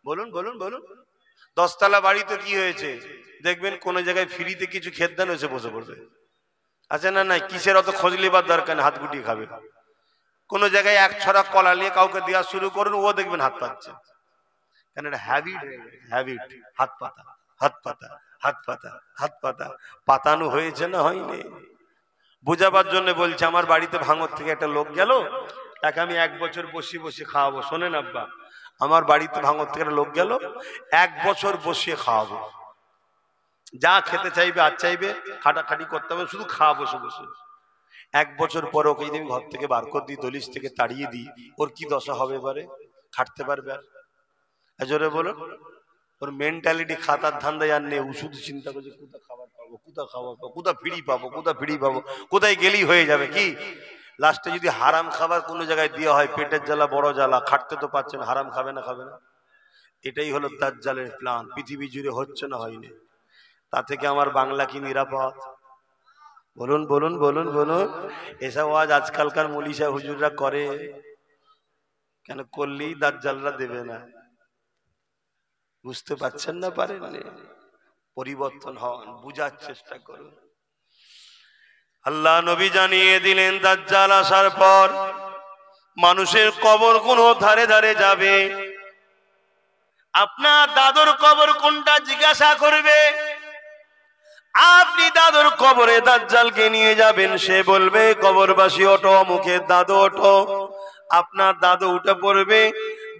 বলুন বলুন বলুন। 10 তলা বাড়িতে কি হয়েছে দেখবেন কোন জায়গায় ফ্রিতে কিছু খেতে দেন এসে বসে পড়বে। আচ্ছা না নাই কিসের অত খোঁজ লিবার দরকার নেই, হাত গুটিয়ে খাবে। কোন জায়গায় এক ছড়া কলা নিয়ে কাউকে দেওয়া শুরু করুন, ও দেখবেন হাত পাচ্ছে। কেন এটা হ্যাবিট হয়ে গেছে, হ্যাবিট। হাত পাতা হাত পাতা হাত পাতা হাত পাতা পাতানো হয়েছে না হয়নি? বুঝাবার জন্য বলছে, আমার বাড়িতে ভাঙর থেকে একটা লোক গেল, তাকে আমি 1 বছর বসিয়ে বসিয়ে খাওয়াবো। শোনেন আব্বা, আমার বাড়িতে ভাঙর থেকে একটা লোক গেল, 1 বছর বসিয়ে খাওয়াবো। যা খেতে চাইবে আর চাইবে, খাটাখাটি করতে হবে, শুধু খাওয়া বসে বসে। 1 বছর পর ওকে যদি আমি ঘর থেকে বার করে দিই, দলিশ থেকে তাড়িয়ে দিই, ওর কি দশা হবে এবারে? খাটতে পারবে আর? জোরে বলুন। ওর মেন্টালিটি খাতার ধান্দায় আর নেই, ও শুধু চিন্তা করছে কোথা খাবার পাবো, কোথা খাবার পাবো, কোথা ফ্রি পাবো, কোথা ফ্রি পাবো, কোথায় গেলেই হয়ে যাবে কি। লাস্টে যদি হারাম খাবার কোনো জায়গায় দেওয়া হয়, পেটের জ্বালা বড় জ্বালা, খাটতে তো পারছেন, হারাম খাবে না খাবে না? এটাই হলো দাজ্জালের প্ল্যান। পৃথিবী জুড়ে হচ্ছে না হয়নি? তা থেকে আমার বাংলা কি নিরাপদ? বলুন বলুন বলুন বলুন। এসব আজ আজকালকার মলিশা হুজুররা করে কেন? করলেই দাজ্জালরা দেবে না। বুঝতে পারছেন না? পারেননি? পরিবর্তন হন, বুঝার চেষ্টা করুন। আল্লাহ নবী জানিয়ে দিলেন, দাজ্জাল আসার পর মানুষের কবর কোন ধারে ধারে যাবে। আপনার দাদুর কবর কোনটা জিজ্ঞাসা করবে, আপনি দাদুর কবরে দাজ্জালকে নিয়ে যাবেন, সে বলবে কবরবাসী ওঠো, মুখের দাদু ওঠো। আপনার দাদু উঠে পড়বে,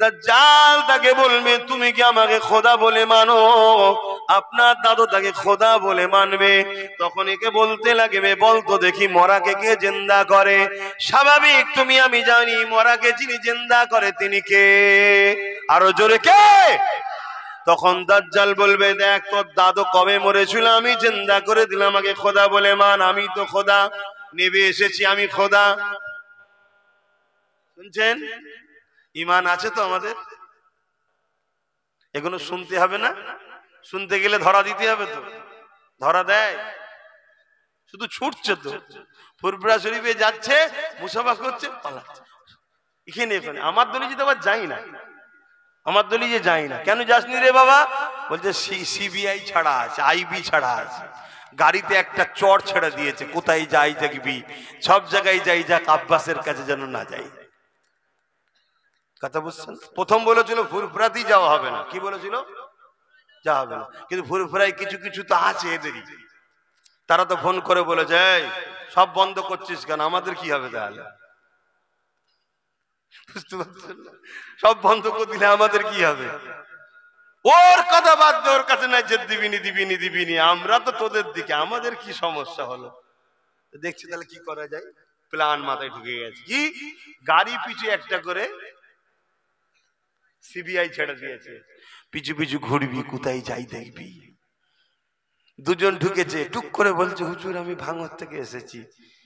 দাজ্জাল তাকে বলবে তুমি কি আমাকে খোদা বলে মানো? আপনার দাদু তাকে খোদা বলে মানবে। তখন একে বলতে লাগবে, বলতো দেখি মরাকে কে জিন্দা করে? স্বাভাবিক তুমি আমি জানি মরাকে যিনি জিন্দা করে তিনি কে? আরো জোরে কে? তখন দাজ্জাল বলবে, দেখ তোর দাদু কবে মরেছিল, আমি জিন্দা করে দিলাম, আমাকে খোদা বলে মান। আমি তো খোদা, নেবে এসেছি আমি খোদা। শুনছেন? ঈমান আছে তো আমাদের? এগুলো শুনতে হবে না? শুনতে গেলে ধরা দিতে হবে তো। ধরা দেয়? শুধু ছুটছে তো। ফুরফুরা শরীফে যাচ্ছে, মুসাফা করছে, পালাচ্ছে এখানে এখানে। আমার দলি যেতে আবার যাই না, আমার দলি যে যাই না। কেন যাসনি রে বাবা? বলছে সিবিআই ছাড়া আছে, আইবি ছাড়া আছে। গাড়িতে একটা চড় ছেড়ে দিয়েছে, কোথায় যাই দেখবি, সব জায়গায় যাই, যাক আব্বাসের কাছে যেন না যাই। কথা বুঝছেন? প্রথম বলেছিল ফুরফুরাতেই যাওয়া হবে না। কি বলেছিল? যাওয়া হবে না। কিন্তু ফুরফুরায় কিছু কিছু তো আছে এদেরই, তারা তো ফোন করে বলেছে, সব বন্ধ করছিস কেন, আমাদের কি হবে তাহলে? বুঝতে পারছেন না? সব বন্ধ করে দিলে আমাদের কি হবে? ওর কথা বাদ দে, ওর কাছে নাই যে দিবিনি দিবিনি দিবিনি, আমরা তো তোদের দিকে, আমাদের কি সমস্যা হলো? দেখছি তাহলে কি করা যায়। প্ল্যান মাথায় ঢুকে গেছে। কি? গাড়ি পিছু একটা করে সিবিআই ছেড়ে দিয়েছে, পিছু পিছু ঘুরবি, কোথায় যাই দেখবি। দুজন ঢুকেছে, টুক করে বলছে, হুজুর আমি ভাঙর থেকে এসেছি।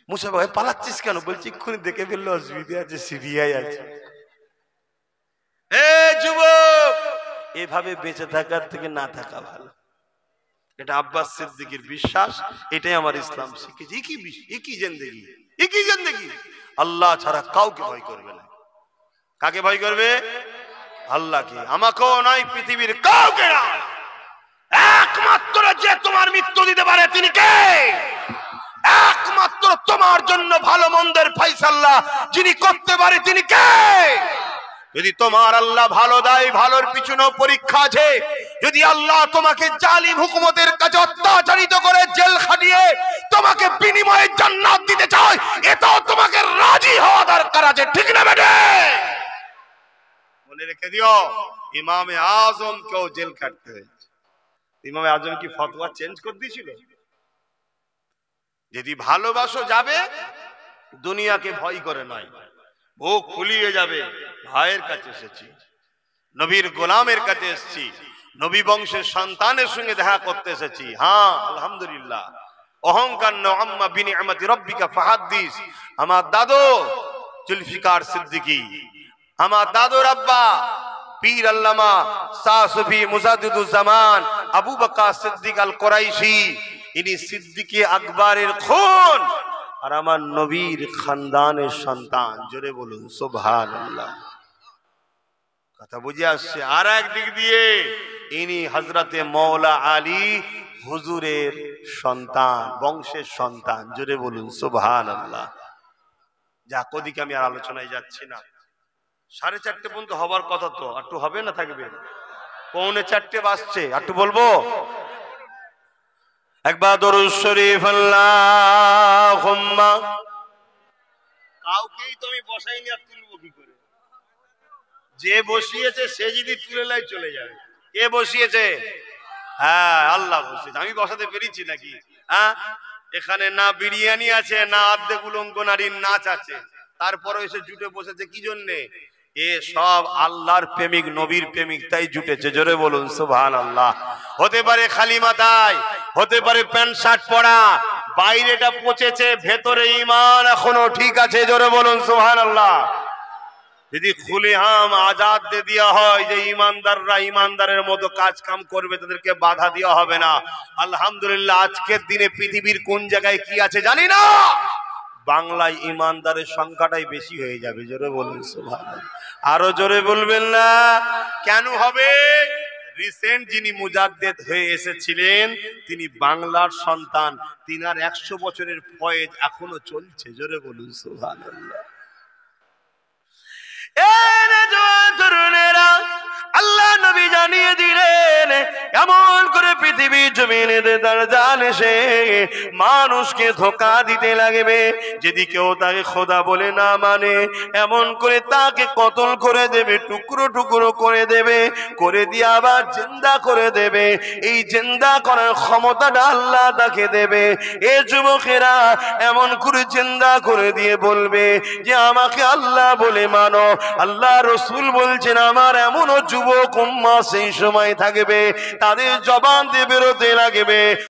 মুসা ভাই পালাচ্ছিস কেন? বলছি এক্ষুনি দেখে ফেললো, অসুবিধা আছে, সিবিআই আছে। এ যুবক, এভাবে বেঁচে থাকার থেকে না থাকা ভালো। এটা আব্বাস সিদ্দিকীর বিশ্বাস, এটাই আমার ইসলাম শিখেছে। একই জিন্দেগি, একই জিন্দেগি, আল্লাহ ছাড়া কাউকে ভয় করবে না। কাকে ভয় করবে? আল্লাহকে। আমাকেও নয়, পৃথিবীর কাউকে না। একমাত্র যে তোমার মৃত্যু দিতে পারে তিনি কে? একমাত্র তোমার জন্য ভালো মন্দের ফয়সালা যিনি করতে পারে তিনি কে? যদি তোমার আল্লাহ ভালো দেয়, ভালোর পিছনেও পরীক্ষা আছে। যদি আল্লাহ তোমাকে জালিম হুকুমতের কাছে অত্যাচারিত করে জেল খাটিয়ে তোমাকে বিনিময়ে জান্নাত দিতে চায়, এটাও তোমাকে রাজি হওয়া দরকার আছে, ঠিক না বেটে? মনে রেখে দিও, ইমামে আজম কেও জেল কাটতে হয়েছে। ইমামে আজম কি ফতোয়া চেঞ্জ করে দিয়েছিল? যদি ভালোবাসো যাবে, দুনিয়াকে ভয় করে নয়, বুক ফুলিয়ে যাবে। ভাইয়ের কাছে এসেছি, নবীর গোলামের কাছে এসেছি, নবী বংশের সন্তানের সঙ্গে দেখা করতে এসেছি। হ্যাঁ আলহামদুলিল্লাহ। অহংকার ন আম্মা বিনিআমাতি রাব্বিকা ফাহাদ্দিস। আমার দাদু জুলফিকার সিদ্দিকী, আমার দাদুর আব্বা পীর আল্লামা শাহ সুফি মুজাদ্দিদুজ জামান আবু বকর সিদ্দিক আল কুরাইশি, ইনি সিদ্দিকে আকবরের খুন আর আমার নবীর খানদানের সন্তান। জোরে বলুন সুবহানাল্লাহ। কথা বুঝে আসছে। আর একদিক দিয়ে ইনি হযরতে মৌলা আলী হুজুরের সন্তান, বংশের সন্তান। জোরে বলুন সুবহানাল্লাহ। যাক, ওদিকে আমি আর আলোচনায় যাচ্ছি না। 4:30 পর্যন্ত হবার কথা, তো একটু হবে না থাকবে? 3:45 বাজছে, একটু বলবো। একবার দরুদ শরীফ আল্লাহুম্মা। কাউকেই তো আমি বসাইনি, আর তুলবো কি করে? যে বসিয়েছে সে যদি তুলে লাই চলে যাবে। কে বসিয়েছে? হ্যাঁ, আল্লাহ বসিয়েছে। আমি বসাতে পেরেছি নাকি? হ্যাঁ, এখানে না বিরিয়ানি আছে, না আর্ধেক উলঙ্গ নারীর নাচ আছে, তারপরে এসে জুটে বসেছে কি জন্যে? এ সব আল্লাহর প্রেমিক, নবীর প্রেমিক, তাই জুটেছে। জোরে বলুন সুবহানাল্লাহ। হতে পারে খালি মাথায়, হতে পারে প্যান্ট শার্ট পরা, বাইরেটা পচেছে, ভেতরে ঈমান এখনো ঠিক আছে। জোরে বলুন সুবহানাল্লাহ। যদি খুলেআম আজাদ দিয়ে দেওয়া হয় যে ইমানদাররা ইমানদারের মতো কাজ কাম করবে, তাদেরকে বাধা দেওয়া হবে না। আলহামদুলিল্লাহ, আজকের দিনে পৃথিবীর কোন জায়গায় কি আছে জানি না, বাংলায় ইমানদারের সংখ্যাটাই বেশি হয়ে যাবে। জোরে বলুন সুবহানাল্লাহ। আরো জোরে বলবেন না? কেন হবে? রিসেন্ট যিনি মুজাদ্দেদ হয়ে এসেছিলেন তিনি বাংলার সন্তান, তিনার 100 বছরের ফয়েজ এখনো চলছে। জোরে বলুন সুবহানাল্লাহ। আল্লাহ নবী জানিয়ে দিলেন এমন করে পৃথিবীর জমিনে দাজ্জাল এসে মানুষকে ধোঁকা দিতে লাগবে। যদি কেউ তাকে খোদা বলে না মানে, এমন করে তাকে কতল করে দেবে, টুকরো টুকরো করে দেবে, করে দিয়ে আবার জিন্দা করে দেবে। এই জিন্দা করার ক্ষমতাটা আল্লাহ তাকে দেবে। এ যুবকেরা এমন করে জিন্দা করে দিয়ে বলবে যে আমাকে আল্লাহ বলে মানো। আল্লাহ রসুল বলছেন আমার এমনও যুবক উম্মাহ সেই সময় থাকবে, তাদের জবান দিয়ে বেরোতে লাগবে